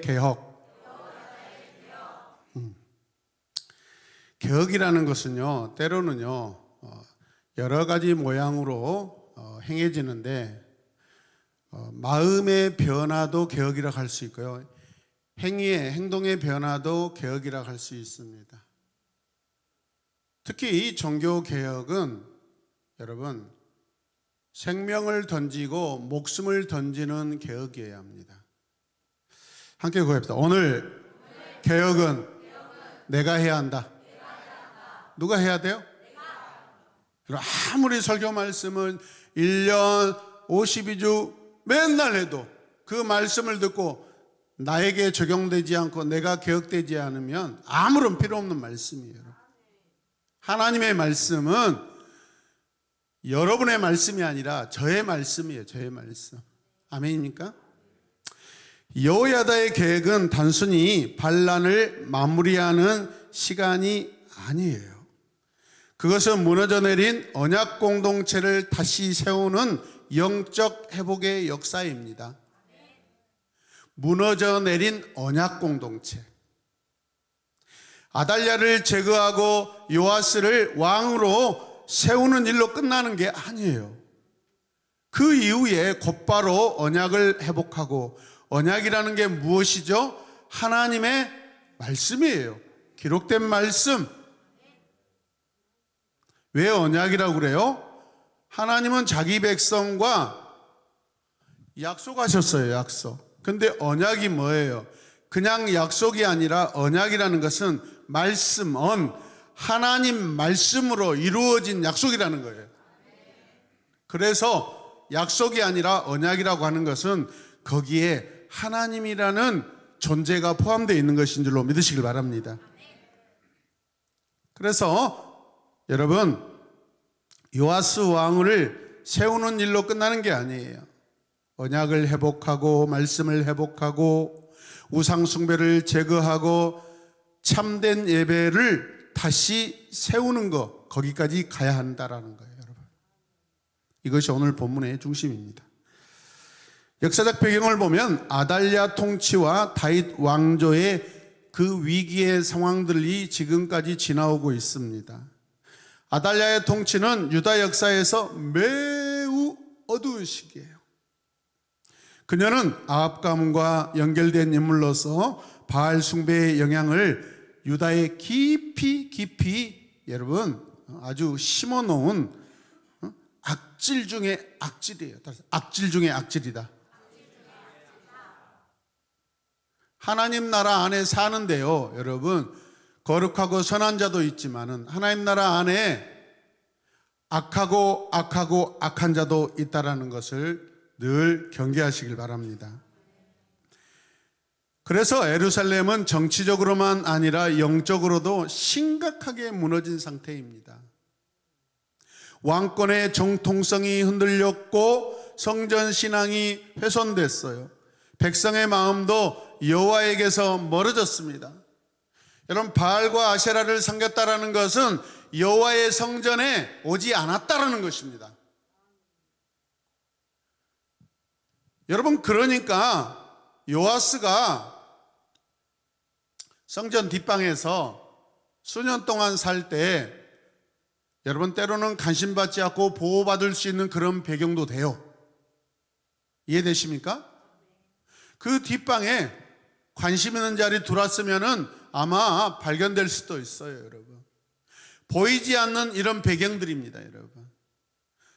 개혁. 개혁이라는 것은요, 때로는요, 여러 가지 모양으로 행해지는데, 마음의 변화도 개혁이라고 할 수 있고요, 행동의 변화도 개혁이라고 할 수 있습니다. 특히 이 종교 개혁은 여러분, 생명을 던지고 목숨을 던지는 개혁이어야 합니다. 함께 구합시다. 오늘 개혁은 내가 해야 한다. 누가 해야 돼요? 아무리 설교 말씀을 1년 52주 맨날 해도 그 말씀을 듣고 나에게 적용되지 않고 내가 개혁되지 않으면 아무런 필요 없는 말씀이에요. 하나님의 말씀은 여러분의 말씀이 아니라 저의 말씀이에요. 저의 말씀. 아멘입니까? 여호야다의 계획은 단순히 반란을 마무리하는 시간이 아니에요. 그것은 무너져 내린 언약 공동체를 다시 세우는 영적 회복의 역사입니다. 무너져 내린 언약 공동체. 아달랴를 제거하고 요아스를 왕으로 세우는 일로 끝나는 게 아니에요. 그 이후에 곧바로 언약을 회복하고, 언약이라는 게 무엇이죠? 하나님의 말씀이에요. 기록된 말씀. 왜 언약이라고 그래요? 하나님은 자기 백성과 약속하셨어요. 약속. 근데 언약이 뭐예요? 그냥 약속이 아니라 언약이라는 것은 말씀, 하나님 말씀으로 이루어진 약속이라는 거예요. 그래서 약속이 아니라 언약이라고 하는 것은 거기에 하나님이라는 존재가 포함되어 있는 것인 줄로 믿으시길 바랍니다. 그래서 여러분, 요아스 왕을 세우는 일로 끝나는 게 아니에요. 언약을 회복하고 말씀을 회복하고 우상 숭배를 제거하고 참된 예배를 다시 세우는 것, 거기까지 가야 한다라는 거예요, 여러분. 이것이 오늘 본문의 중심입니다. 역사적 배경을 보면 아달랴 통치와 다윗 왕조의 그 위기의 상황들이 지금까지 지나오고 있습니다. 아달랴의 통치는 유다 역사에서 매우 어두운 시기예요. 그녀는 아합 가문과 연결된 인물로서 바알 숭배의 영향을 유다에 깊이 여러분 아주 심어놓은 악질 중에 악질이에요. 악질 중에 악질이다. 하나님 나라 안에 사는데요, 여러분, 거룩하고 선한 자도 있지만은 하나님 나라 안에 악하고 악한 자도 있다라는 것을 늘 경계하시길 바랍니다. 그래서 예루살렘은 정치적으로만 아니라 영적으로도 심각하게 무너진 상태입니다. 왕권의 정통성이 흔들렸고 성전 신앙이 훼손됐어요. 백성의 마음도 여호와에게서 멀어졌습니다. 여러분, 바알과 아세라를 섬겼다라는 것은 여호와의 성전에 오지 않았다라는 것입니다. 여러분, 그러니까 요아스가 성전 뒷방에서 수년 동안 살 때 여러분, 때로는 관심받지 않고 보호받을 수 있는 그런 배경도 돼요. 이해되십니까? 그 뒷방에 관심 있는 자리 들어왔으면은 아마 발견될 수도 있어요, 여러분. 보이지 않는 이런 배경들입니다, 여러분.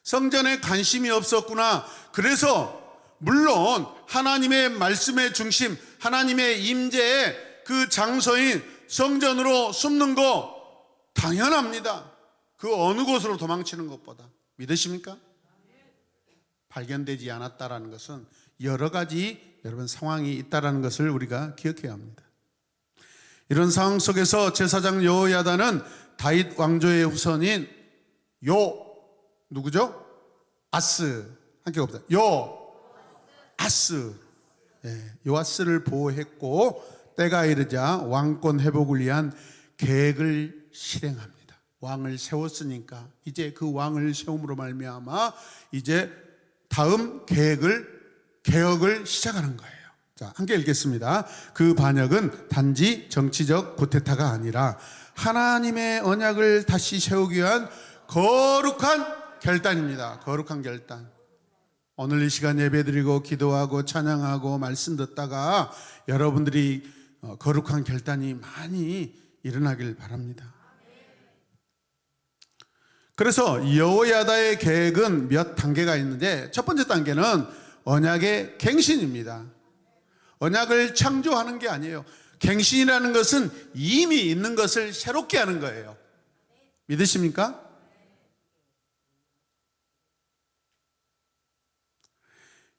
성전에 관심이 없었구나. 그래서 물론 하나님의 말씀의 중심, 하나님의 임재의 그 장소인 성전으로 숨는 거 당연합니다. 그 어느 곳으로 도망치는 것보다. 믿으십니까? 발견되지 않았다라는 것은 여러 가지 여러분 상황이 있다라는 것을 우리가 기억해야 합니다. 이런 상황 속에서 제사장 여호야다는 다윗 왕조의 후손인 누구죠? 아스. 함께 봅시다. 아스. 요아스를 보호했고 때가 이르자 왕권 회복을 위한 계획을 실행합니다. 왕을 세웠으니까 이제 그 왕을 세움으로 말미암아 이제 다음 개혁을 시작하는 거예요. 자, 함께 읽겠습니다. 그 반역은 단지 정치적 쿠데타가 아니라 하나님의 언약을 다시 세우기 위한 거룩한 결단입니다. 거룩한 결단. 오늘 이 시간 예배드리고 기도하고 찬양하고 말씀 듣다가 여러분들이 거룩한 결단이 많이 일어나길 바랍니다. 그래서 여호야다의 계획은 몇 단계가 있는데 첫 번째 단계는 언약의 갱신입니다. 언약을 창조하는 게 아니에요. 갱신이라는 것은 이미 있는 것을 새롭게 하는 거예요. 믿으십니까?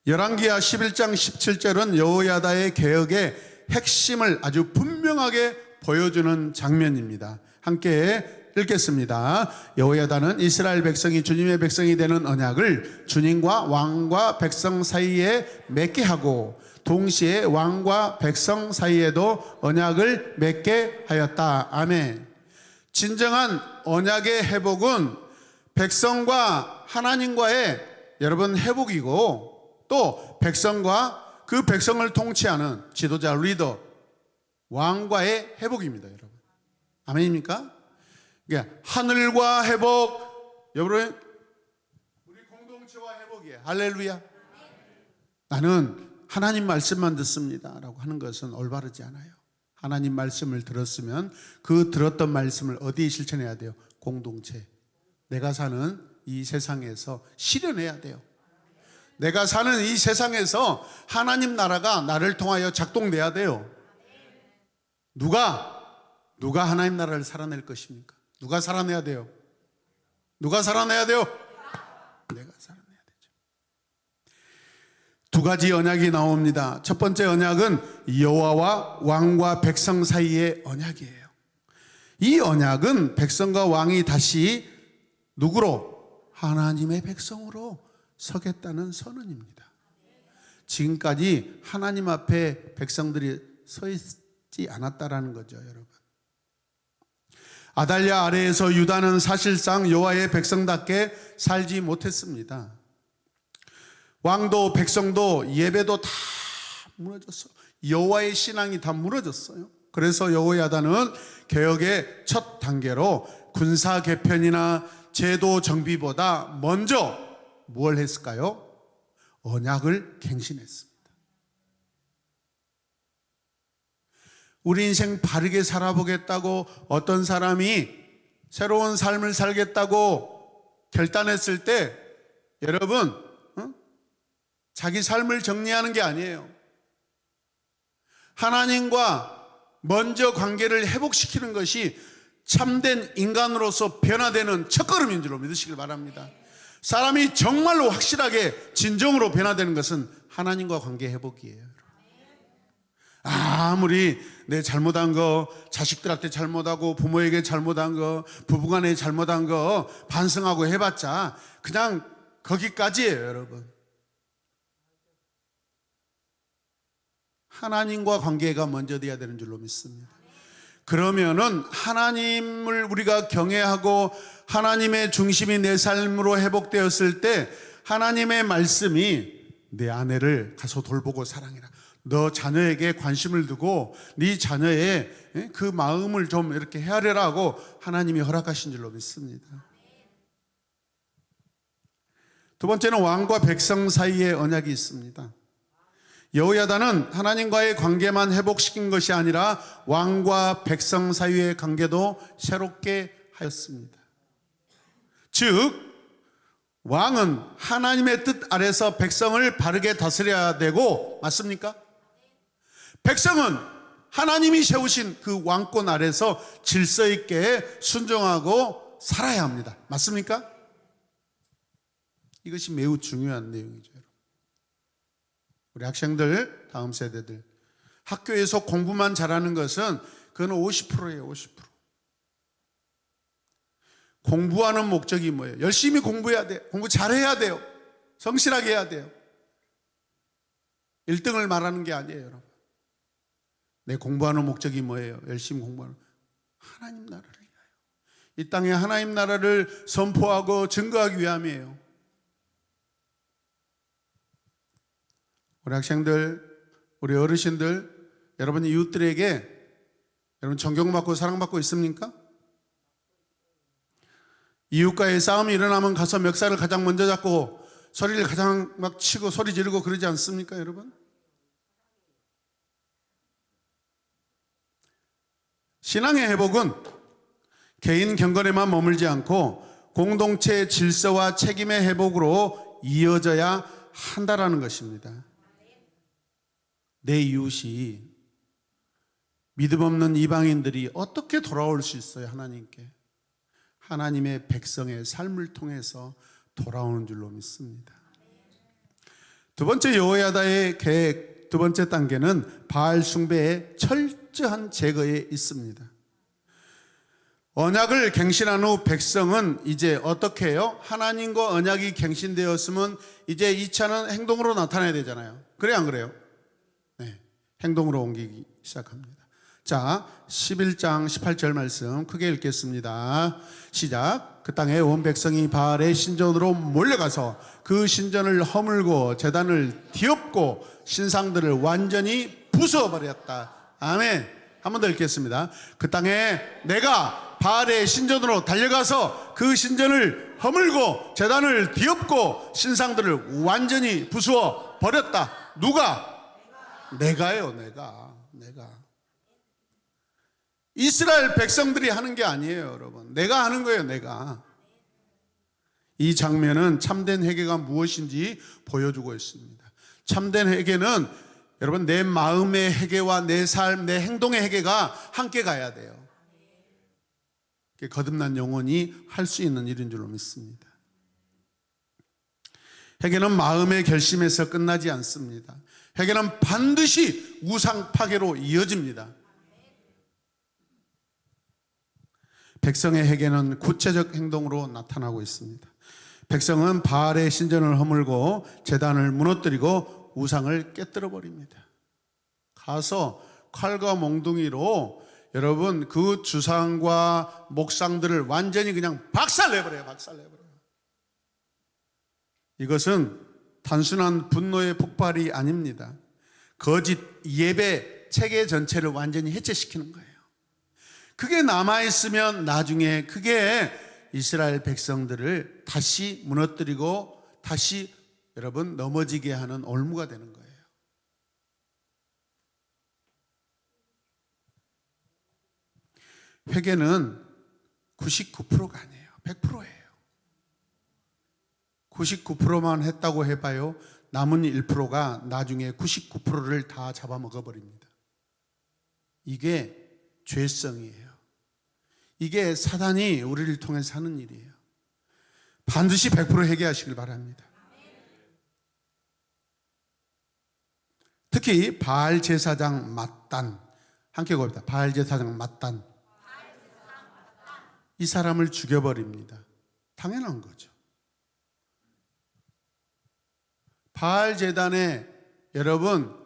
열왕기하 11장 17절은 여호야다의 개혁의 핵심을 아주 분명하게 보여주는 장면입니다. 함께 읽겠습니다. 여호야다는 이스라엘 백성이 주님의 백성이 되는 언약을 주님과 왕과 백성 사이에 맺게 하고 동시에 왕과 백성 사이에도 언약을 맺게 하였다. 아멘. 진정한 언약의 회복은 백성과 하나님과의 여러분 회복이고 또 백성과 그 백성을 통치하는 지도자 리더 왕과의 회복입니다. 여러분 아멘입니까? 그러니까 하늘과 회복, 여러분 우리 공동체와 회복이에요. 할렐루야. 나는 하나님 말씀만 듣습니다 라고 하는 것은 올바르지 않아요. 하나님 말씀을 들었으면 그 들었던 말씀을 어디에 실천해야 돼요? 공동체. 내가 사는 이 세상에서 실현해야 돼요. 내가 사는 이 세상에서 하나님 나라가 나를 통하여 작동돼야 돼요. 누가 하나님 나라를 살아낼 것입니까? 누가 살아내야 돼요? 누가 살아내야 돼요? 내가 살아내야 되죠. 두 가지 언약이 나옵니다. 첫 번째 언약은 여호와와 왕과 백성 사이의 언약이에요. 이 언약은 백성과 왕이 다시 누구로? 하나님의 백성으로 서겠다는 선언입니다. 지금까지 하나님 앞에 백성들이 서 있지 않았다라는 거죠, 여러분. 아달랴 아래에서 유다는 사실상 여호와의 백성답게 살지 못했습니다. 왕도 백성도 예배도 다 무너졌어요. 여호와의 신앙이 다 무너졌어요. 그래서 여호야다는 개혁의 첫 단계로 군사 개편이나 제도 정비보다 먼저 뭘 했을까요? 언약을 갱신했습니다. 우리 인생 바르게 살아보겠다고 어떤 사람이 새로운 삶을 살겠다고 결단했을 때 여러분 자기 삶을 정리하는 게 아니에요. 하나님과 먼저 관계를 회복시키는 것이 참된 인간으로서 변화되는 첫걸음인 줄로 믿으시길 바랍니다. 사람이 정말로 확실하게 진정으로 변화되는 것은 하나님과 관계 회복이에요. 아무리 내 잘못한 거, 자식들한테 잘못하고 부모에게 잘못한 거, 부부간에 잘못한 거 반성하고 해봤자 그냥 거기까지예요, 여러분. 하나님과 관계가 먼저 돼야 되는 줄로 믿습니다. 그러면은 하나님을 우리가 경외하고 하나님의 중심이 내 삶으로 회복되었을 때 하나님의 말씀이 내 아내를 가서 돌보고 사랑해라. 너 자녀에게 관심을 두고 네 자녀의 그 마음을 좀 이렇게 헤아려라고 하나님이 허락하신 줄로 믿습니다. 두 번째는 왕과 백성 사이의 언약이 있습니다. 여호야다는 하나님과의 관계만 회복시킨 것이 아니라 왕과 백성 사이의 관계도 새롭게 하였습니다. 즉 왕은 하나님의 뜻 아래서 백성을 바르게 다스려야 되고, 맞습니까? 백성은 하나님이 세우신 그 왕권 아래서 질서 있게 순종하고 살아야 합니다. 맞습니까? 이것이 매우 중요한 내용이죠. 우리 학생들, 다음 세대들, 학교에서 공부만 잘하는 것은 그건 50%예요. 50%. 공부하는 목적이 뭐예요? 열심히 공부해야 돼요. 공부 잘해야 돼요. 성실하게 해야 돼요. 1등을 말하는 게 아니에요, 여러분. 내 공부하는 목적이 뭐예요? 열심히 공부하는 하나님 나라를 위하여. 이 땅에 하나님 나라를 선포하고 증거하기 위함이에요. 우리 학생들 우리 어르신들, 여러분 이웃들에게 여러분 존경받고 사랑받고 있습니까? 이웃과의 싸움이 일어나면 가서 멱살을 가장 먼저 잡고 소리를 가장 막 치고 소리 지르고 그러지 않습니까, 여러분? 신앙의 회복은 개인 경건에만 머물지 않고 공동체 질서와 책임의 회복으로 이어져야 한다라는 것입니다. 내 이웃이 믿음 없는 이방인들이 어떻게 돌아올 수 있어요, 하나님께? 하나님의 백성의 삶을 통해서 돌아오는 줄로 믿습니다. 두 번째 여호야다의 계획, 두 번째 단계는 바알 숭배의 철저한 제거에 있습니다. 언약을 갱신한 후 백성은 이제 어떻게 해요? 하나님과 언약이 갱신되었으면 이제 2차는 행동으로 나타나야 되잖아요. 그래요, 안 그래요? 네, 행동으로 옮기기 시작합니다. 자, 11장 18절 말씀 크게 읽겠습니다. 시작. 그 땅에 온 백성이 바알의 신전으로 몰려가서 그 신전을 허물고 제단을 뒤엎고 신상들을 완전히 부숴버렸다. 아멘. 한 번 더 읽겠습니다. 그 땅에 내가 바알의 신전으로 달려가서 그 신전을 허물고 제단을 뒤엎고 신상들을 완전히 부수어 버렸다. 누가? 내가요. 내가. 이스라엘 백성들이 하는 게 아니에요, 여러분. 내가 하는 거예요, 내가. 이 장면은 참된 회개가 무엇인지 보여주고 있습니다. 참된 회개는 여러분 내 마음의 회개와 내 삶, 내 행동의 회개가 함께 가야 돼요. 거듭난 영혼이 할 수 있는 일인 줄로 믿습니다. 회개는 마음의 결심에서 끝나지 않습니다. 회개는 반드시 우상 파괴로 이어집니다. 백성의 회개는 구체적 행동으로 나타나고 있습니다. 백성은 바알의 신전을 허물고 제단을 무너뜨리고 우상을 깨뜨려 버립니다. 가서 칼과 몽둥이로 여러분 그 주상과 목상들을 완전히 그냥 박살내버려요. 이것은 단순한 분노의 폭발이 아닙니다. 거짓 예배 체계 전체를 완전히 해체시키는 거예요. 그게 남아있으면 나중에 그게 이스라엘 백성들을 다시 무너뜨리고 다시 여러분 넘어지게 하는 올무가 되는 거예요. 회개는 99%가 아니에요. 100%예요. 99%만 했다고 해봐요. 남은 1%가 나중에 99%를 다 잡아먹어버립니다. 이게 죄성이에요. 이게 사단이 우리를 통해서 하는 일이에요. 반드시 100% 회개하시길 바랍니다. 특히 바알 제사장 맏단, 함께 고합니다. 바알 제사장 맏단. 이 사람을 죽여버립니다. 당연한 거죠. 바알 제단에 여러분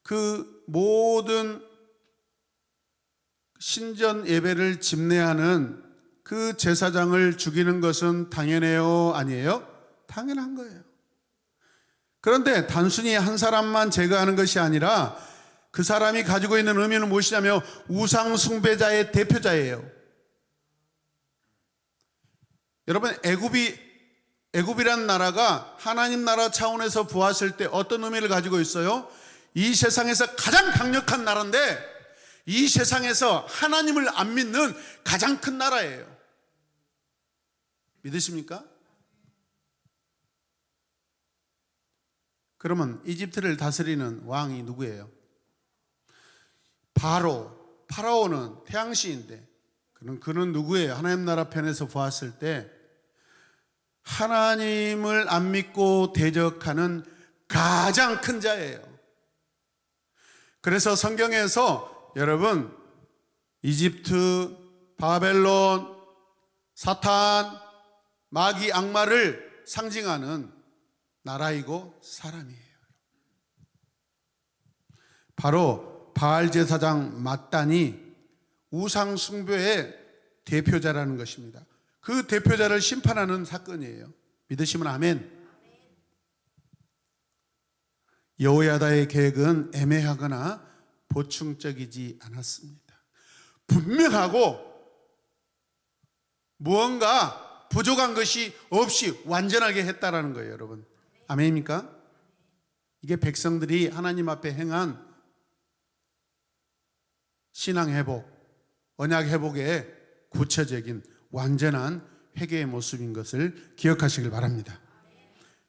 그 모든 신전 예배를 집례하는 그 제사장을 죽이는 것은 당연해요? 아니에요? 당연한 거예요. 그런데 단순히 한 사람만 제거하는 것이 아니라 그 사람이 가지고 있는 의미는 무엇이냐면 우상 숭배자의 대표자예요. 여러분 애굽이란 나라가 하나님 나라 차원에서 보았을 때 어떤 의미를 가지고 있어요? 이 세상에서 가장 강력한 나라인데 이 세상에서 하나님을 안 믿는 가장 큰 나라예요. 믿으십니까? 그러면 이집트를 다스리는 왕이 누구예요? 파라오는 태양신인데 그는 누구예요? 하나님 나라 편에서 보았을 때 하나님을 안 믿고 대적하는 가장 큰 자예요. 그래서 성경에서 여러분 이집트, 바벨론, 사탄, 마귀, 악마를 상징하는 나라이고 사람이에요. 바로 바알 제사장 맏단이 우상 숭배의 대표자라는 것입니다. 그 대표자를 심판하는 사건이에요. 믿으시면 아멘. 여호야다의 계획은 애매하거나 보충적이지 않았습니다. 분명하고 무언가 부족한 것이 없이 완전하게 했다라는 거예요, 여러분. 아멘입니까? 이게 백성들이 하나님 앞에 행한 신앙 회복, 언약 회복의 구체적인 완전한 회개의 모습인 것을 기억하시길 바랍니다.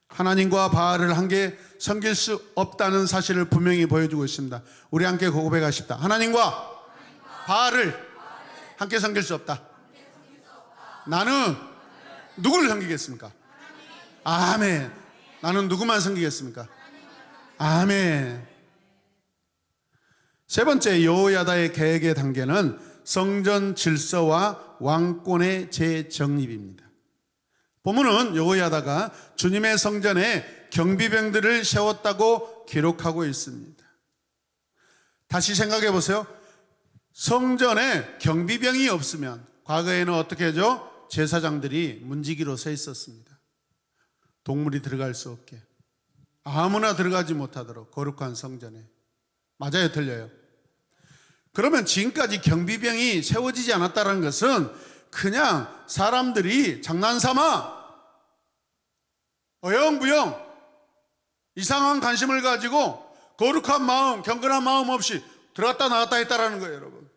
하나님과 바알을 함께 섬길 수 없다는 사실을 분명히 보여주고 있습니다. 우리 함께 고백하십시다. 하나님과 바알을 함께 섬길 수 없다. 나는 누구를 섬기겠습니까? 아멘. 나는 누구만 섬기겠습니까? 아멘. 세 번째 여호야다의 계획의 단계는 성전 질서와 왕권의 재정립입니다. 본문은 여호야다가 주님의 성전에 경비병들을 세웠다고 기록하고 있습니다. 다시 생각해 보세요. 성전에 경비병이 없으면 과거에는 어떻게 하죠? 제사장들이 문지기로 서 있었습니다. 동물이 들어갈 수 없게, 아무나 들어가지 못하도록 거룩한 성전에. 맞아요, 틀려요? 그러면 지금까지 경비병이 세워지지 않았다는 것은 그냥 사람들이 장난삼아 어영부영 이상한 관심을 가지고 거룩한 마음, 경건한 마음 없이 들어갔다 나갔다 했다라는 거예요, 여러분.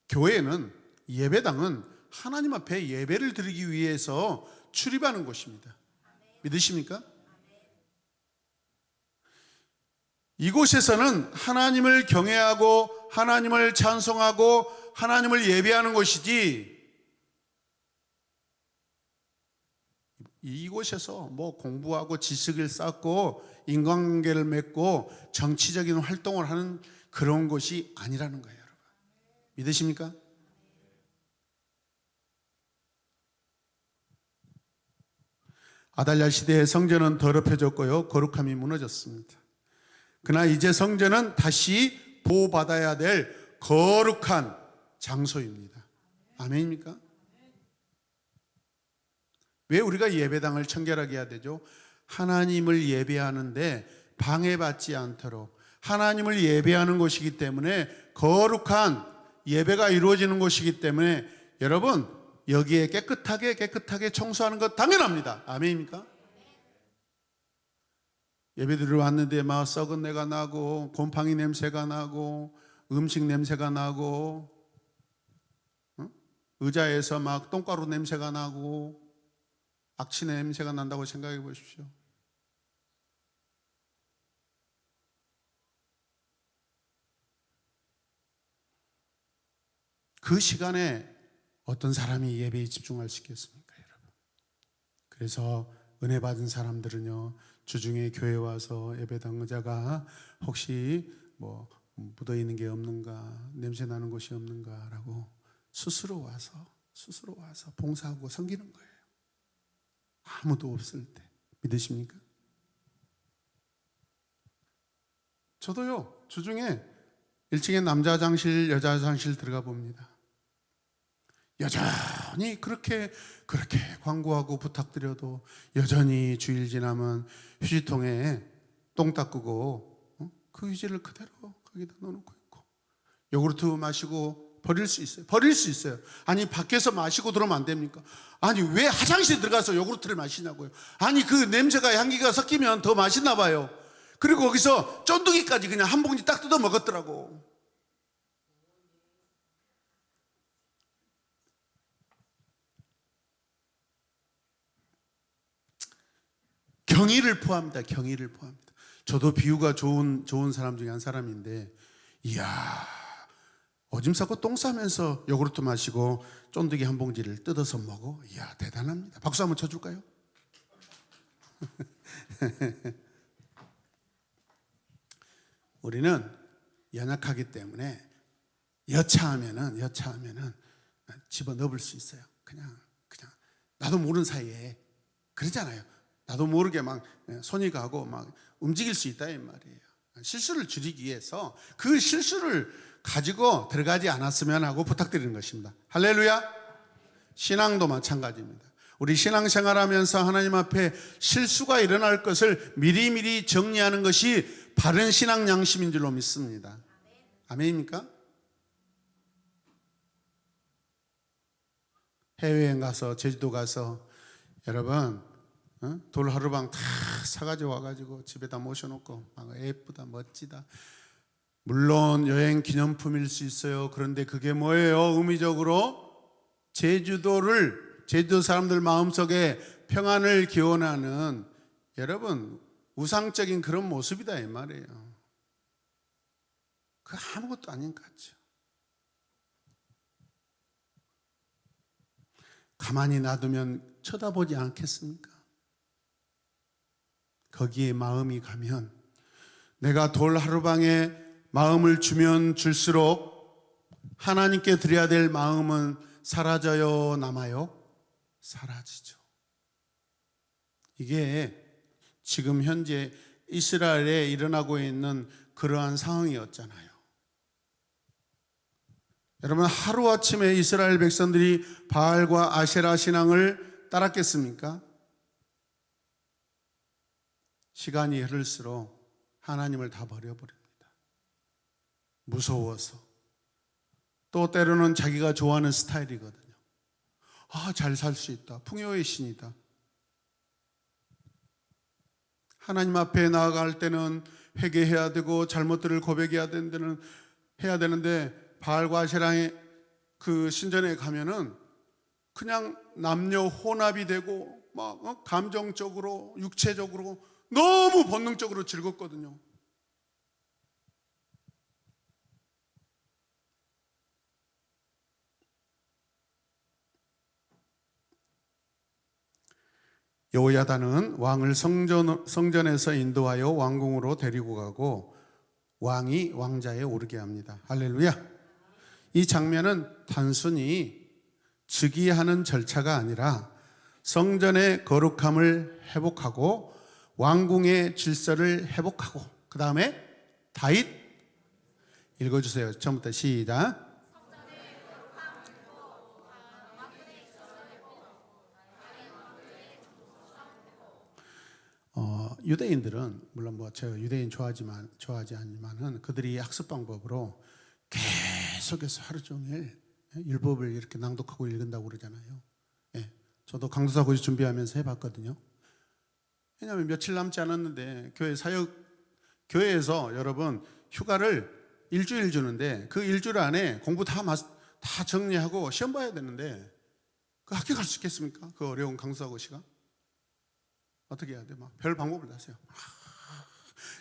교회는, 예배당은 하나님 앞에 예배를 드리기 위해서 출입하는 곳입니다. 믿으십니까? 이곳에서는 하나님을 경외하고 하나님을 찬송하고 하나님을 예배하는 곳이지, 이곳에서 뭐 공부하고 지식을 쌓고 인간관계를 맺고 정치적인 활동을 하는 그런 곳이 아니라는 거예요, 여러분. 믿으십니까? 아달랴 시대의 성전은 더럽혀졌고요, 거룩함이 무너졌습니다. 그러나 이제 성전은 다시 보호받아야 될 거룩한 장소입니다. 아멘입니까? 왜 우리가 예배당을 청결하게 해야 되죠? 하나님을 예배하는데 방해받지 않도록, 하나님을 예배하는 곳이기 때문에, 거룩한 예배가 이루어지는 곳이기 때문에 여러분 여기에 깨끗하게 청소하는 것 당연합니다. 아멘입니까? 예배드리러 왔는데 막 썩은 내가 나고 곰팡이 냄새가 나고 음식 냄새가 나고 의자에서 막 똥가루 냄새가 나고 악취 냄새가 난다고 생각해 보십시오. 그 시간에 어떤 사람이 예배에 집중할 수 있겠습니까, 여러분? 그래서 은혜 받은 사람들은요, 주중에 교회 와서 예배당 의자가 혹시 뭐 묻어 있는 게 없는가, 냄새 나는 곳이 없는가라고 스스로 와서 봉사하고 섬기는 거예요. 아무도 없을 때. 믿으십니까? 저도요, 주중에 1층에 남자 화장실, 여자 화장실 들어가 봅니다. 여전히 그렇게 광고하고 부탁드려도 여전히 주일 지나면 휴지통에 똥 닦고 그 휴지를 그대로 거기다 넣어놓고 있고, 요구르트 마시고 버릴 수 있어요. 아니 밖에서 마시고 들어오면 안 됩니까? 아니 왜 화장실에 들어가서 요구르트를 마시냐고요. 아니 그 냄새가 향기가 섞이면 더 맛있나 봐요. 그리고 거기서 쫀득이까지 그냥 한 봉지 딱 뜯어 먹었더라고. 경의를 포함합니다. 저도 비유가 좋은 사람 중에 한 사람인데, 이야, 오줌 싸고 똥 싸면서 요구르트 마시고 쫀득이 한 봉지를 뜯어서 먹어. 이야, 대단합니다. 박수 한번 쳐줄까요? 우리는 연약하기 때문에 여차하면은 집어넣을 수 있어요. 그냥 나도 모르는 사이에 그러잖아요. 나도 모르게 막 손이 가고 막 움직일 수 있다 이 말이에요. 실수를 줄이기 위해서 그 실수를 가지고 들어가지 않았으면 하고 부탁드리는 것입니다. 할렐루야. 신앙도 마찬가지입니다. 우리 신앙생활하면서 하나님 앞에 실수가 일어날 것을 미리미리 정리하는 것이 바른 신앙 양심인 줄로 믿습니다. 아멘입니까? 해외여행 가서 제주도 가서 여러분 돌 하루방 다 사가지고 와가지고 집에다 모셔놓고 예쁘다 멋지다. 물론 여행 기념품일 수 있어요. 그런데 그게 뭐예요? 의미적으로 제주도 사람들 마음속에 평안을 기원하는 여러분 우상적인 그런 모습이다 이 말이에요. 그 아무것도 아닌 것 같죠. 가만히 놔두면 쳐다보지 않겠습니까? 거기에 마음이 가면 내가 돌 하루방에 마음을 주면 줄수록 하나님께 드려야 될 마음은 사라져요, 남아요? 사라지죠. 이게 지금 현재 이스라엘에 일어나고 있는 그러한 상황이었잖아요. 여러분 하루아침에 이스라엘 백성들이 바알과 아세라 신앙을 따랐겠습니까? 시간이 흐를수록 하나님을 다 버려버립니다. 무서워서. 또 때로는 자기가 좋아하는 스타일이거든요. 잘 살 수 있다. 풍요의 신이다. 하나님 앞에 나아갈 때는 회개해야 되고 잘못들을 고백해야 되는데 바알과 아세라의 그 신전에 가면은 그냥 남녀 혼합이 되고 막 감정적으로 육체적으로 너무 본능적으로 즐겁거든요. 여호야다는 왕을 성전에서 인도하여 왕궁으로 데리고 가고 왕이 왕자에 오르게 합니다. 할렐루야. 이 장면은 단순히 즉위하는 절차가 아니라 성전의 거룩함을 회복하고 왕궁의 질서를 회복하고 그 다음에 다윗 읽어주세요. 처음부터 시작. 유대인들은 물론 제가 유대인 좋아하지 않지만은 그들이 학습 방법으로 계속해서 하루 종일 율법을 이렇게 낭독하고 읽는다고 그러잖아요. 저도 강도사고시 준비하면서 해봤거든요. 왜냐하면 며칠 남지 않았는데 교회에서 여러분 휴가를 일주일 주는데 그 일주일 안에 공부 다 정리하고 시험 봐야 되는데 그 학교 갈 수 있겠습니까? 그 어려운 강도사고시가 어떻게 해야 돼? 별 방법을 하세요.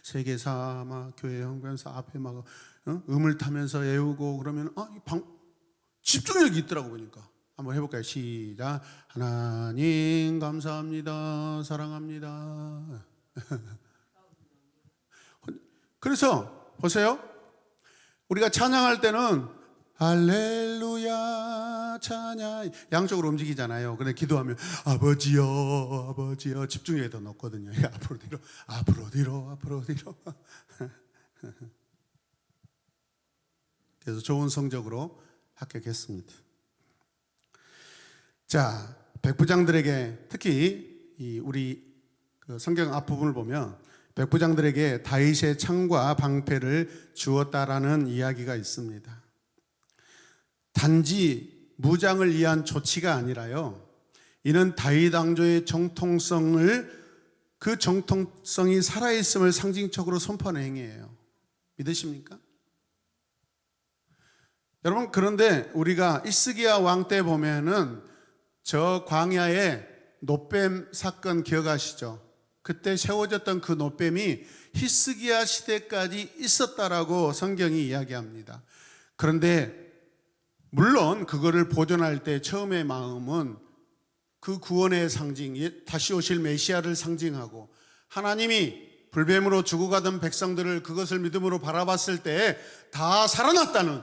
세계사 교회 형변사 앞에 음을 타면서 외우고 그러면 집중력이 있더라고 보니까. 한번 해볼까요? 시작. 하나님 감사합니다. 사랑합니다. 그래서 보세요. 우리가 찬양할 때는 할렐루야 찬양 양쪽으로 움직이잖아요. 근데 기도하면 아버지여 집중력이 더 높거든요. 앞으로 뒤로 그래서 좋은 성적으로 합격했습니다. 자, 백부장들에게 특히 우리 성경 앞부분을 보면 백부장들에게 다윗의 창과 방패를 주었다라는 이야기가 있습니다. 단지 무장을 위한 조치가 아니라요. 이는 다윗 왕조의 그 정통성이 살아있음을 상징적으로 선포하는 행위예요. 믿으십니까? 여러분 그런데 우리가 히스기야 왕 때 보면은 저 광야에 놋뱀 사건 기억하시죠? 그때 세워졌던 그 놋뱀이 히스기야 시대까지 있었다라고 성경이 이야기합니다. 그런데 물론 그거를 보존할 때 처음의 마음은 그 구원의 상징, 다시 오실 메시아를 상징하고 하나님이 불뱀으로 죽어가던 백성들을 그것을 믿음으로 바라봤을 때 다 살아났다는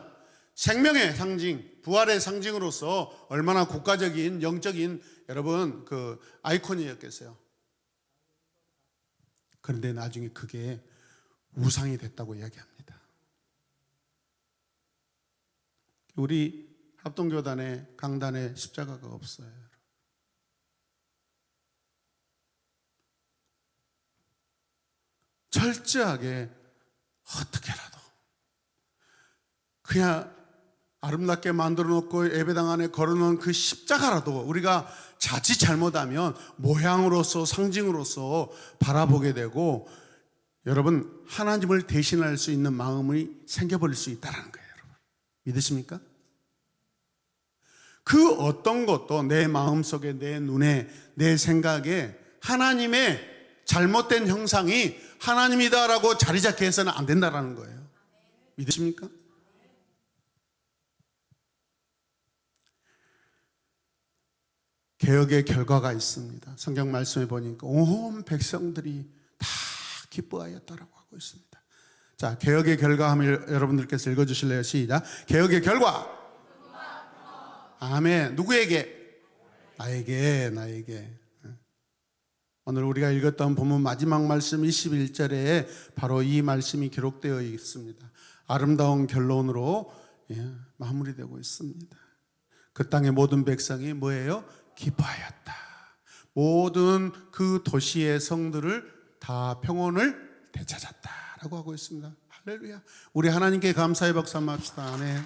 생명의 상징, 부활의 상징으로서 얼마나 국가적인 영적인 여러분 그 아이콘이었겠어요. 그런데 나중에 그게 우상이 됐다고 이야기합니다. 우리 합동교단에 강단에 십자가가 없어요. 철저하게 어떻게라도 그냥 아름답게 만들어 놓고 예배당 안에 걸어놓은 그 십자가라도 우리가 자칫 잘못하면 모양으로서 상징으로서 바라보게 되고, 여러분, 하나님을 대신할 수 있는 마음이 생겨버릴 수 있다는 거예요. 여러분, 믿으십니까? 그 어떤 것도 내 마음속에, 내 눈에, 내 생각에 하나님의 잘못된 형상이 하나님이다라고 자리 잡게 해서는 안 된다는 거예요. 믿으십니까? 개혁의 결과가 있습니다. 성경 말씀에 보니까 온 백성들이 다 기뻐하였다라고 하고 있습니다. 자, 개혁의 결과 하면 여러분들께서 읽어주실래요? 시작. 개혁의 결과. 아멘. 누구에게? 나에게. 오늘 우리가 읽었던 본문 마지막 말씀 21절에 바로 이 말씀이 기록되어 있습니다. 아름다운 결론으로 마무리되고 있습니다. 그 땅의 모든 백성이 뭐예요? 기뻐하였다. 모든 그 도시의 성들을 다 평온을 되찾았다라고 하고 있습니다. 할렐루야. 우리 하나님께 감사의 박수 한번 합시다. 아멘.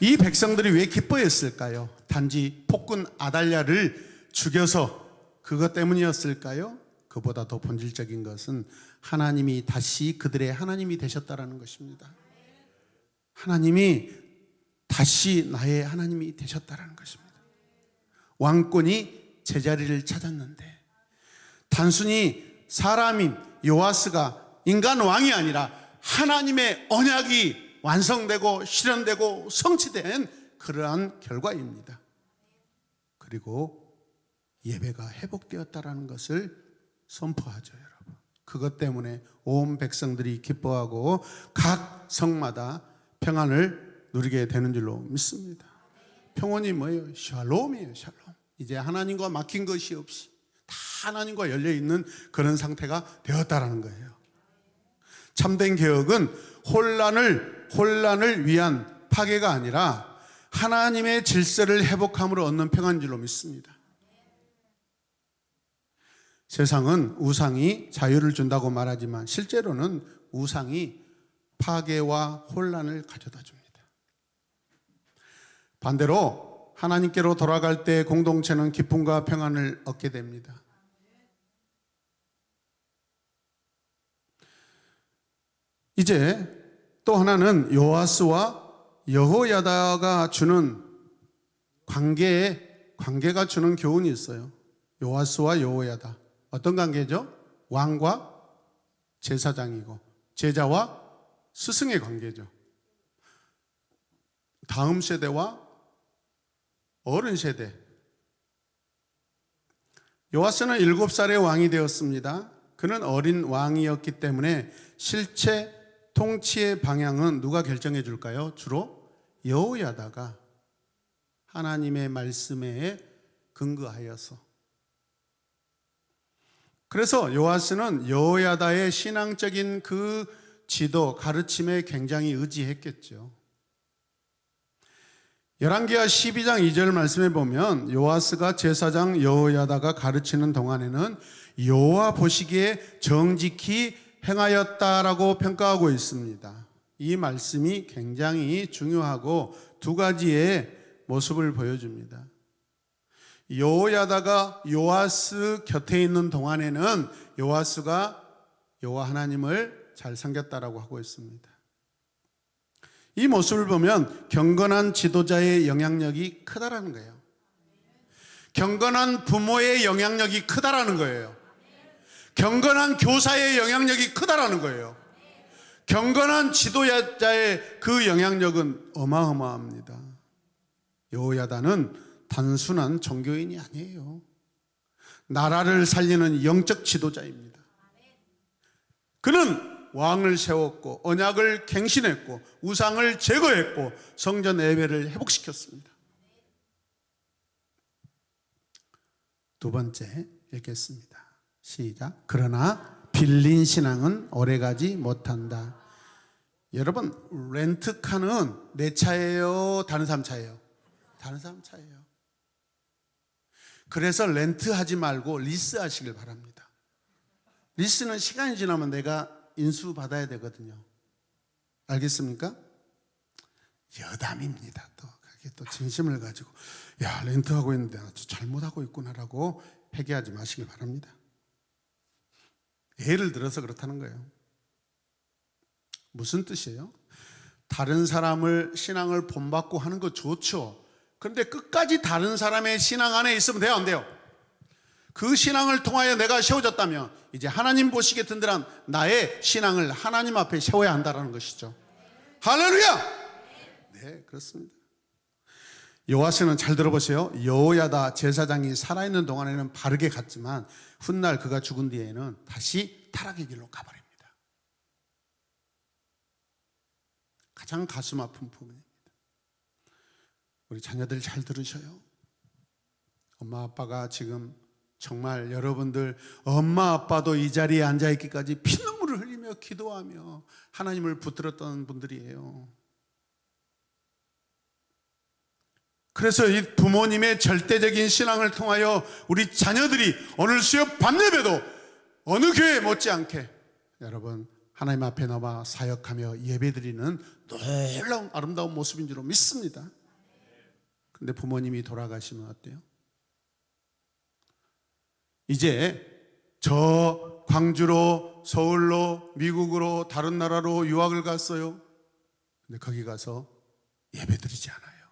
이 백성들이 왜 기뻐했을까요? 단지 폭군 아달랴를 죽여서 그것 때문이었을까요? 그보다 더 본질적인 것은 하나님이 다시 그들의 하나님이 되셨다라는 것입니다. 하나님이 다시 나의 하나님이 되셨다라는 것입니다. 왕권이 제자리를 찾았는데 단순히 사람인 요아스가 인간 왕이 아니라 하나님의 언약이 완성되고 실현되고 성취된 그러한 결과입니다. 그리고 예배가 회복되었다라는 것을 선포하죠, 여러분. 그것 때문에 온 백성들이 기뻐하고 각 성마다 평안을 누리게 되는 줄로 믿습니다. 평온이 뭐예요? 샬롬이에요, 샬롬. 이제 하나님과 막힌 것이 없이 다 하나님과 열려있는 그런 상태가 되었다라는 거예요. 참된 개혁은 혼란을 위한 파괴가 아니라 하나님의 질서를 회복함으로 얻는 평안인 줄로 믿습니다. 세상은 우상이 자유를 준다고 말하지만 실제로는 우상이 파괴와 혼란을 가져다 줍니다. 반대로 하나님께로 돌아갈 때 공동체는 기쁨과 평안을 얻게 됩니다. 이제 또 하나는 요아스와 여호야다가 주는 관계가 주는 교훈이 있어요. 요아스와 여호야다. 어떤 관계죠? 왕과 제사장이고 제자와 스승의 관계죠. 다음 세대와 어른 세대. 요아스는 7살의 왕이 되었습니다. 그는 어린 왕이었기 때문에 실체 통치의 방향은 누가 결정해 줄까요? 주로 여호야다가 하나님의 말씀에 근거하여서. 그래서 요아스는 여호야다의 신앙적인 그 지도, 가르침에 굉장히 의지했겠죠. 열왕기하 12장 2절 말씀에 보면 요아스가 제사장 여호야다가 가르치는 동안에는 여호와 보시기에 정직히 행하였다라고 평가하고 있습니다. 이 말씀이 굉장히 중요하고 두 가지의 모습을 보여줍니다. 여호야다가 요아스 곁에 있는 동안에는 요아스가 여호와 하나님을 잘 섬겼다라고 하고 있습니다. 이 모습을 보면 경건한 지도자의 영향력이 크다라는 거예요. 경건한 부모의 영향력이 크다라는 거예요. 경건한 교사의 영향력이 크다라는 거예요. 경건한 지도자의 그 영향력은 어마어마합니다. 여호야다는 단순한 종교인이 아니에요. 나라를 살리는 영적 지도자입니다. 그는 왕을 세웠고 언약을 갱신했고 우상을 제거했고 성전 예배를 회복시켰습니다. 두 번째 읽겠습니다. 시작. 그러나 빌린 신앙은 오래가지 못한다. 여러분, 렌트카는 내 차예요? 다른 사람 차예요? 다른 사람 차예요. 그래서 렌트하지 말고 리스하시길 바랍니다. 리스는 시간이 지나면 내가 인수받아야 되거든요. 알겠습니까? 여담입니다. 또 그게 또 진심을 가지고 야, 렌트하고 있는데 나 잘못하고 있구나라고 회개하지 마시길 바랍니다. 예를 들어서 그렇다는 거예요. 무슨 뜻이에요? 다른 사람을 신앙을 본받고 하는 거 좋죠. 그런데 끝까지 다른 사람의 신앙 안에 있으면 돼요, 안 돼요? 그 신앙을 통하여 내가 세워졌다면 이제 하나님 보시기에 든든한 나의 신앙을 하나님 앞에 세워야 한다는 것이죠. 할렐루야! 네, 그렇습니다. 여호와서는 잘 들어보세요. 여호야다 제사장이 살아있는 동안에는 바르게 갔지만 훗날 그가 죽은 뒤에는 다시 타락의 길로 가버립니다. 가장 가슴 아픈 부분입니다. 우리 자녀들 잘 들으셔요. 엄마 아빠가 지금 정말 여러분들 엄마 아빠도 이 자리에 앉아있기까지 피눈물을 흘리며 기도하며 하나님을 붙들었던 분들이에요. 그래서 이 부모님의 절대적인 신앙을 통하여 우리 자녀들이 오늘 수요 밤예배도 어느 교회 못지않게 여러분 하나님 앞에 나와 사역하며 예배드리는 놀라운 아름다운 모습인 줄 믿습니다. 근데 부모님이 돌아가시면 어때요? 이제 저 광주로 서울로 미국으로 다른 나라로 유학을 갔어요. 근데 거기 가서 예배드리지 않아요.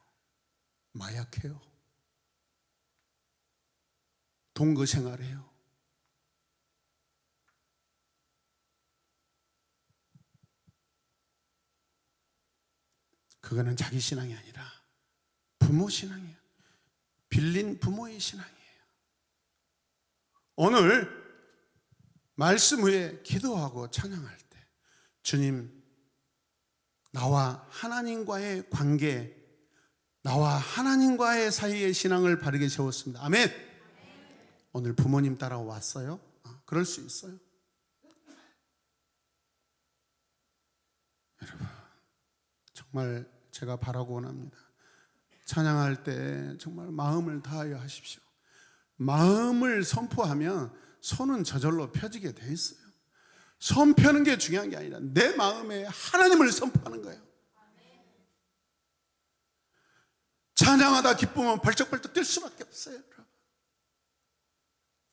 마약해요. 동거 생활해요. 그거는 자기 신앙이 아니라 부모 신앙이에요. 빌린 부모의 신앙이에요. 오늘 말씀 후에 기도하고 찬양할 때 주님, 나와 하나님과의 관계, 나와 하나님과의 사이의 신앙을 바르게 세웠습니다. 아멘. 오늘 부모님 따라 왔어요? 그럴 수 있어요. 여러분, 정말 제가 바라고 원합니다. 찬양할 때 정말 마음을 다하여 하십시오. 마음을 선포하면 손은 저절로 펴지게 돼 있어요. 손 펴는 게 중요한 게 아니라 내 마음에 하나님을 선포하는 거예요. 찬양하다 기쁘면 벌쩍벌쩍 뛸 수밖에 없어요. 여러분.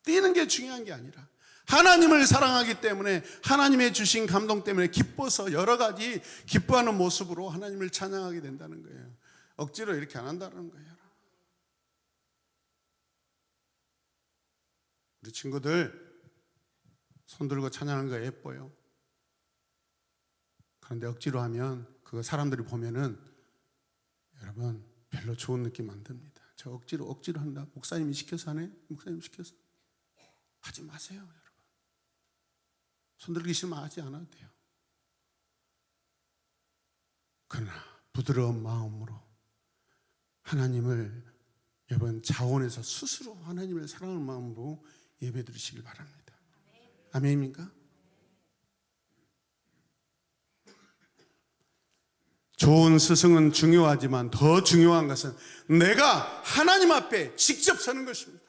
뛰는 게 중요한 게 아니라 하나님을 사랑하기 때문에 하나님의 주신 감동 때문에 기뻐서 여러 가지 기뻐하는 모습으로 하나님을 찬양하게 된다는 거예요. 억지로 이렇게 안 한다는 거예요. 우리 친구들 손 들고 찬양하는 거 예뻐요. 그런데 억지로 하면 그거 사람들이 보면은 여러분 별로 좋은 느낌 안 듭니다. 저 억지로 한다. 목사님이 시켜서 하네. 목사님 시켜서 하지 마세요, 여러분. 손 들기 싫으면 하지 않아도 돼요. 그러나 부드러운 마음으로 하나님을 여러분 자원해서 스스로 하나님을 사랑하는 마음으로 예배 드리시길 바랍니다. 아멘입니까? 좋은 스승은 중요하지만 더 중요한 것은 내가 하나님 앞에 직접 서는 것입니다.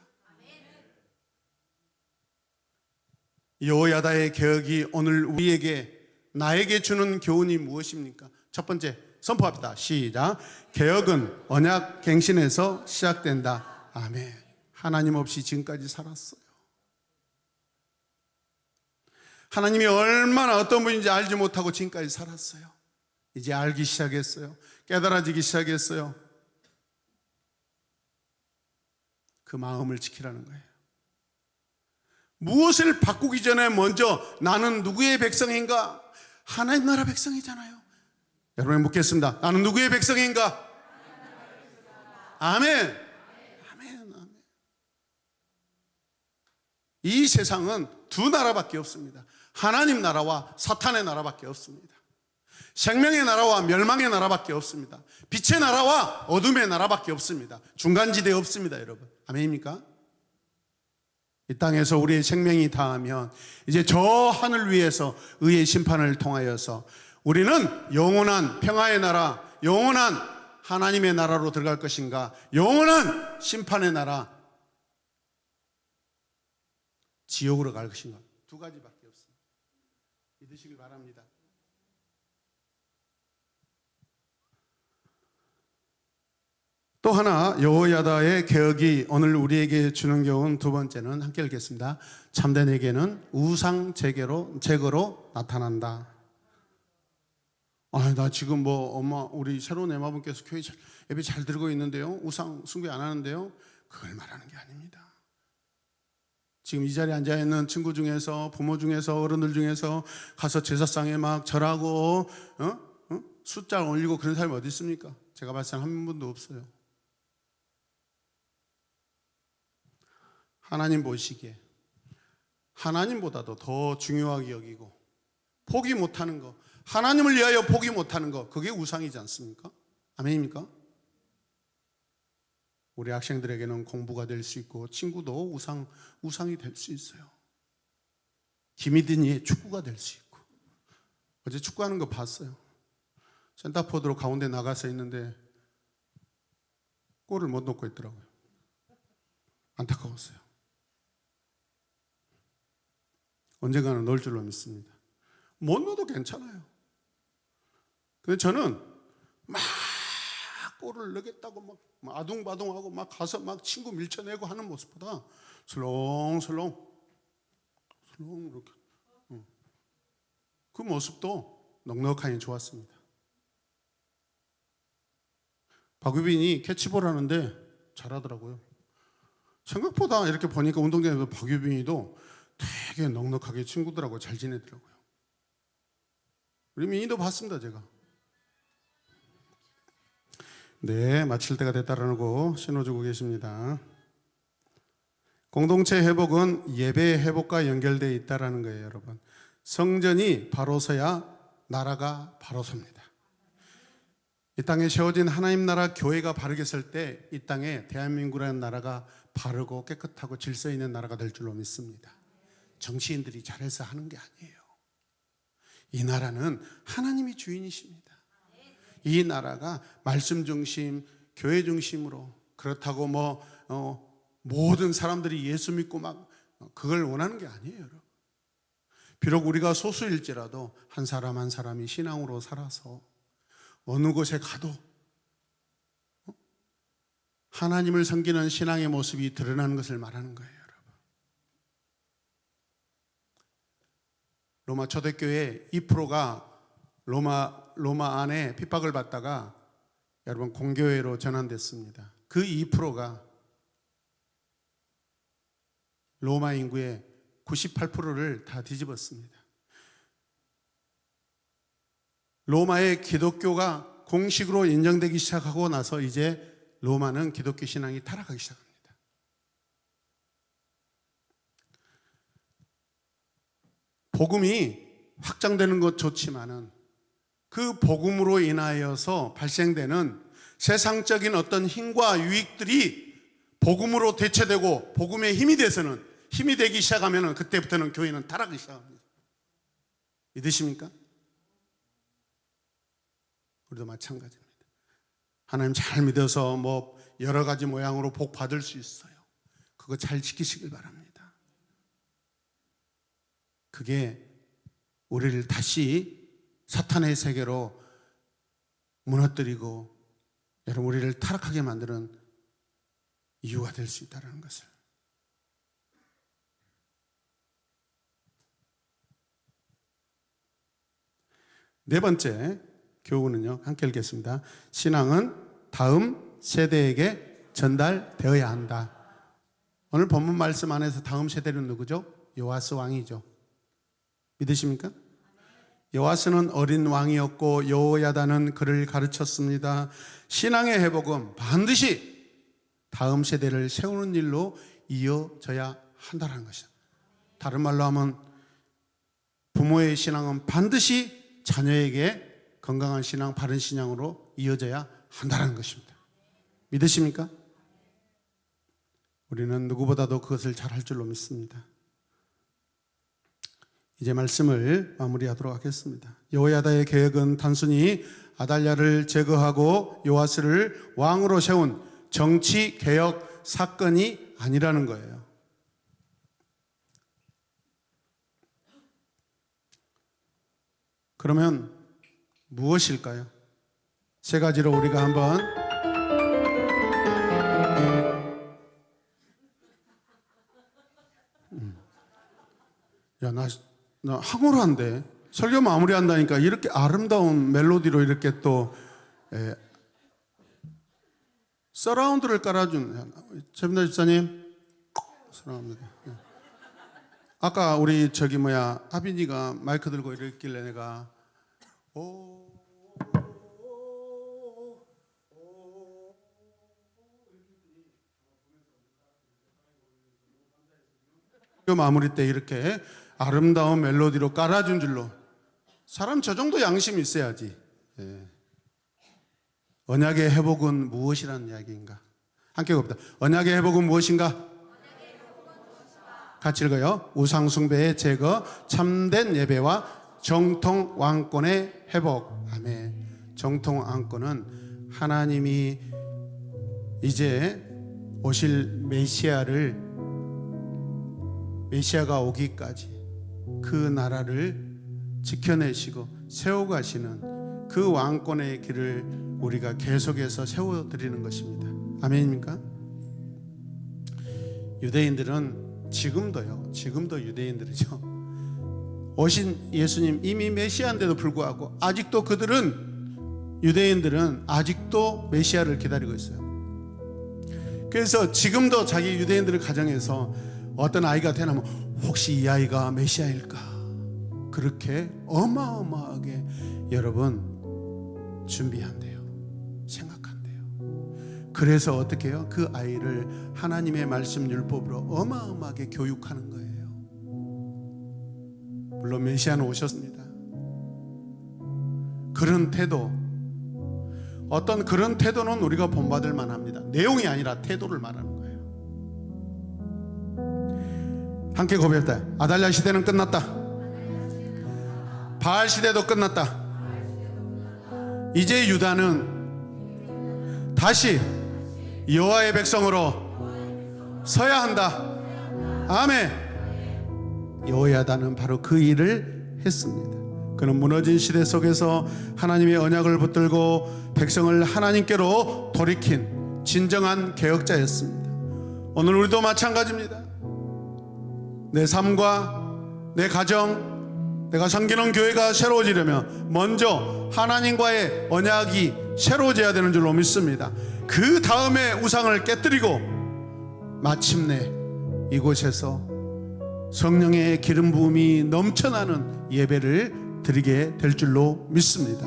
여호야다의 개혁이 오늘 우리에게 나에게 주는 교훈이 무엇입니까? 첫 번째 선포합시다. 시작. 개혁은 언약 갱신에서 시작된다. 아멘. 하나님 없이 지금까지 살았어요. 하나님이 얼마나 어떤 분인지 알지 못하고 지금까지 살았어요. 이제 알기 시작했어요. 깨달아지기 시작했어요. 그 마음을 지키라는 거예요. 무엇을 바꾸기 전에 먼저 나는 누구의 백성인가? 하나님 나라 백성이잖아요. 여러분 묻겠습니다. 나는 누구의 백성인가? 아멘. 아멘. 아멘. 이 세상은 두 나라밖에 없습니다. 하나님 나라와 사탄의 나라밖에 없습니다. 생명의 나라와 멸망의 나라밖에 없습니다. 빛의 나라와 어둠의 나라밖에 없습니다. 중간지대에 없습니다, 여러분. 아멘입니까? 이 땅에서 우리의 생명이 다하면 이제 저 하늘 위에서 의의 심판을 통하여서 우리는 영원한 평화의 나라, 영원한 하나님의 나라로 들어갈 것인가, 영원한 심판의 나라, 지옥으로 갈 것인가? 두 가지밖에 없습니다. 믿으시길 바랍니다. 또 하나 여호야다의 개혁이 오늘 우리에게 주는 교훈 두 번째는 함께 읽겠습니다. 참된에게는 우상 제거로 나타난다. 나 지금 엄마 우리 새로운 애마분께서 교회 예배 잘 드리고 있는데요, 우상 숭배 안 하는데요, 그걸 말하는 게 아닙니다. 지금 이 자리에 앉아 있는 친구 중에서, 부모 중에서, 어른들 중에서 가서 제사상에 막 절하고 숫자 올리고 그런 사람이 어디 있습니까? 제가 봤을 때 한 분도 없어요. 하나님 보시기에 하나님보다도 더 중요하게 여기고 포기 못하는 거, 하나님을 위하여 포기 못하는 거, 그게 우상이지 않습니까? 아멘입니까? 우리 학생들에게는 공부가 될 수 있고 친구도 우상이 될 수 있어요. 김희든이 축구가 될 수 있고. 어제 축구하는 거 봤어요. 센터포드로 가운데 나가서 있는데 골을 못 넣고 있더라고요. 안타까웠어요. 언젠가는 넣을 줄로 믿습니다. 못 넣어도 괜찮아요. 근데 저는 막 골을 넣겠다고 막 아둥바둥하고 막 가서 막 친구 밀쳐내고 하는 모습보다 슬렁슬렁 이렇게 그 모습도 넉넉하니 좋았습니다. 박유빈이 캐치볼 하는데 잘하더라고요. 생각보다 이렇게 보니까 운동장에서 박유빈이도 되게 넉넉하게 친구들하고 잘 지내더라고요. 우리 민희도 봤습니다, 제가. 네, 마칠 때가 됐다라고 신호주고 계십니다. 공동체 회복은 예배 회복과 연결되어 있다는 거예요, 여러분. 성전이 바로 서야 나라가 바로 섭니다. 이 땅에 세워진 하나님 나라 교회가 바르게 설 때 이 땅에 대한민국이라는 나라가 바르고 깨끗하고 질서 있는 나라가 될 줄로 믿습니다. 정치인들이 잘해서 하는 게 아니에요. 이 나라는 하나님이 주인이십니다. 이 나라가 말씀 중심, 교회 중심으로, 그렇다고 모든 사람들이 예수 믿고 막 그걸 원하는 게 아니에요, 여러분. 비록 우리가 소수일지라도 한 사람 한 사람이 신앙으로 살아서 어느 곳에 가도 하나님을 섬기는 신앙의 모습이 드러나는 것을 말하는 거예요, 여러분. 로마 초대교회 2%가 로마 안에 핍박을 받다가 여러분 공교회로 전환됐습니다. 그 2%가 로마 인구의 98%를 다 뒤집었습니다. 로마의 기독교가 공식으로 인정되기 시작하고 나서 이제 로마는 기독교 신앙이 타락하기 시작합니다. 복음이 확장되는 것 좋지만은 그 복음으로 인하여서 발생되는 세상적인 어떤 힘과 유익들이 복음으로 대체되고 복음의 힘이 돼서는, 힘이 되기 시작하면 그때부터는 교회는 타락하기 시작합니다. 믿으십니까? 우리도 마찬가지입니다. 하나님 잘 믿어서 여러 가지 모양으로 복 받을 수 있어요. 그거 잘 지키시길 바랍니다. 그게 우리를 다시 사탄의 세계로 무너뜨리고 여러분 우리를 타락하게 만드는 이유가 될 수 있다는 것을. 네 번째 교훈은요, 함께 읽겠습니다. 신앙은 다음 세대에게 전달되어야 한다. 오늘 본문 말씀 안에서 다음 세대는 누구죠? 요아스 왕이죠. 믿으십니까? 요아스는 어린 왕이었고 여호야다는 그를 가르쳤습니다. 신앙의 회복은 반드시 다음 세대를 세우는 일로 이어져야 한다는 것이다. 다른 말로 하면 부모의 신앙은 반드시 자녀에게 건강한 신앙, 바른 신앙으로 이어져야 한다는 것입니다. 믿으십니까? 우리는 누구보다도 그것을 잘 할 줄로 믿습니다. 이제 말씀을 마무리하도록 하겠습니다. 여호야다의 계획은 단순히 아달랴를 제거하고 요아스를 왕으로 세운 정치 개혁 사건이 아니라는 거예요. 그러면 무엇일까요? 세 가지로 우리가 한번 야, 나 황홀한데 설교 마무리한다니까 이렇게 아름다운 멜로디로 이렇게 또 서라운드를 깔아준 최빈다 집사님 사랑합니다. 아까 우리 아빈이가 마이크 들고 이랬길래 내가 마무리 때 이렇게 아름다운 멜로디로 깔아준 줄로 사람 저 정도 양심이 있어야지. 언약의 회복은 무엇이라는 이야기인가? 함께 봅니다. 언약의 회복은 무엇인가? 같이 읽어요. 우상 숭배의 제거, 참된 예배와 정통 왕권의 회복. 아멘. 정통 왕권은 하나님이 이제 오실 메시아가 오기까지 그 나라를 지켜내시고 세워가시는 그 왕권의 길을 우리가 계속해서 세워드리는 것입니다. 아멘입니까? 유대인들은 지금도 유대인들이죠. 오신 예수님 이미 메시아인데도 불구하고 아직도 유대인들은 아직도 메시아를 기다리고 있어요. 그래서 지금도 자기 유대인들의 가정에서 어떤 아이가 태어나면 혹시 이 아이가 메시아일까? 그렇게 어마어마하게 여러분 준비한대요. 생각한대요. 그래서 어떻게 해요? 그 아이를 하나님의 말씀 율법으로 어마어마하게 교육하는 거예요. 물론 메시아는 오셨습니다. 그런 태도는 우리가 본받을 만합니다. 내용이 아니라 태도를 말하는 거예요. 함께 고백합니다. 아달랴 시대는 끝났다. 바알 시대도 끝났다. 이제 유다는 다시 여호와의 백성으로 서야 한다. 아멘. 여호야다는 바로 그 일을 했습니다. 그는 무너진 시대 속에서 하나님의 언약을 붙들고 백성을 하나님께로 돌이킨 진정한 개혁자였습니다. 오늘 우리도 마찬가지입니다. 내 삶과 내 가정, 내가 섬기는 교회가 새로워지려면 먼저 하나님과의 언약이 새로워져야 되는 줄로 믿습니다. 그 다음에 우상을 깨뜨리고 마침내 이곳에서 성령의 기름 부음이 넘쳐나는 예배를 드리게 될 줄로 믿습니다.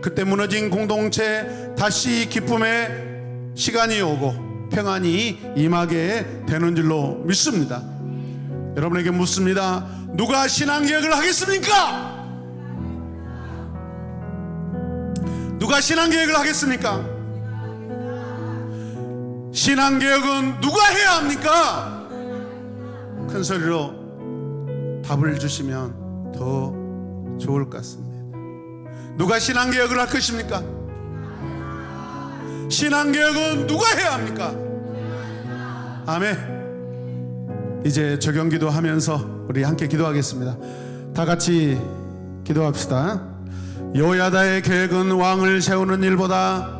그때 무너진 공동체 다시 기쁨의 시간이 오고 평안이 임하게 되는 줄로 믿습니다. 여러분에게 묻습니다. 누가 신앙개혁을 하겠습니까? 누가 신앙개혁을 하겠습니까? 신앙개혁은 누가 해야 합니까? 큰 소리로 답을 주시면 더 좋을 것 같습니다. 누가 신앙개혁을 할 것입니까? 신앙개혁은 누가 해야 합니까? 아멘. 이제 적용기도 하면서 우리 함께 기도하겠습니다. 다 같이 기도합시다. 여호야다의 계획은 왕을 세우는 일보다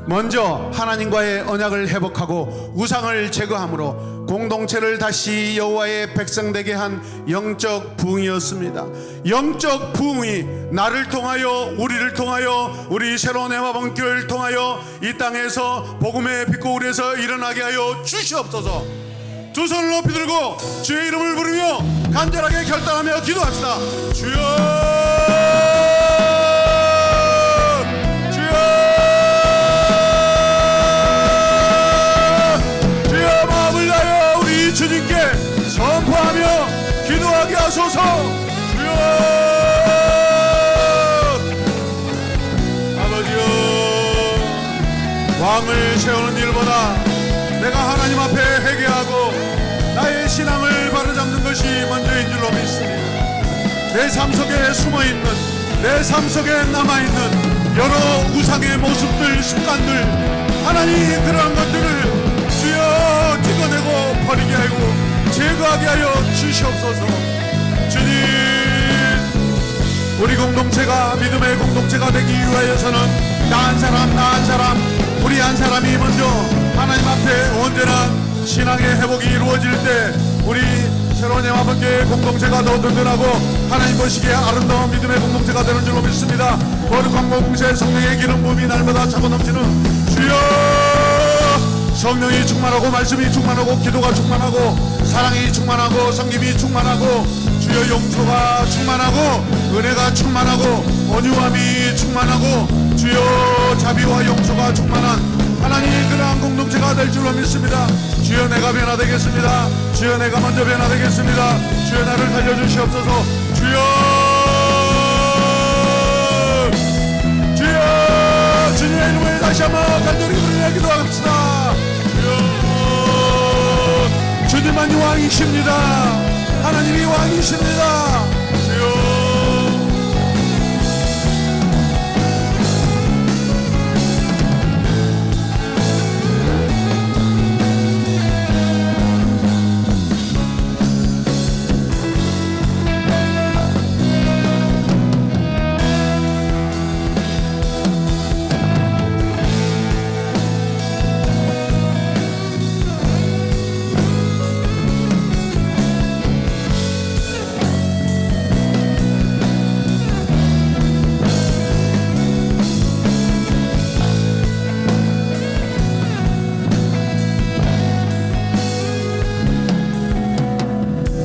먼저 하나님과의 언약을 회복하고 우상을 제거함으로 공동체를 다시 여호와의 백성 되게 한 영적 부흥이었습니다. 영적 부흥이 나를 통하여 우리를 통하여 우리 새로운 해마봉교회를 통하여 이 땅에서 복음의 빛고울에서 일어나게 하여 주시옵소서. 두 손을 높이 들고 주의 이름을 부르며 간절하게 결단하며 기도합시다. 주여, 주여, 주여, 마음을 다하여 우리 주님께 선포하며 기도하게 하소서. 주여, 아버지여, 왕을 세우는 일보다 내가 하나님 앞에 회개하고 나의 신앙을 바로잡는 것이 먼저인 줄로 믿습니다. 내 삶 속에 숨어있는, 내 삶 속에 남아있는 여러 우상의 모습들, 습관들, 하나님 그러한 것들을 주여 찍어내고 버리게 하고 제거하게 하여 주시옵소서. 주님, 우리 공동체가 믿음의 공동체가 되기 위하여서는 나 한 사람 우리 한 사람이 먼저 하나님 앞에 온전한 신앙의 회복이 이루어질 때 우리 새로운 예화번개 공동체가 더 든든하고 하나님 보시기에 아름다운 믿음의 공동체가 되는 줄로 믿습니다. 거룩한 공동체의 성령의 기름 부음이 날마다 차고 넘치는 주여, 성령이 충만하고 말씀이 충만하고 기도가 충만하고 사랑이 충만하고 섬김이 충만하고 주여 용서가 충만하고 은혜가 충만하고 온유함이 충만하고 주여 자비와 용서가 충만한 하나님 그러한 공동체가 될 줄로 믿습니다. 주여 내가 변화되겠습니다. 주여 내가 먼저 변화되겠습니다. 주여 나를 살려주시옵소서. 주여 주님의 이름을 다시 한번 간절히 부르며 기도합시다. 주여 주님만이 왕이십니다. 하나님이 왕이십니다.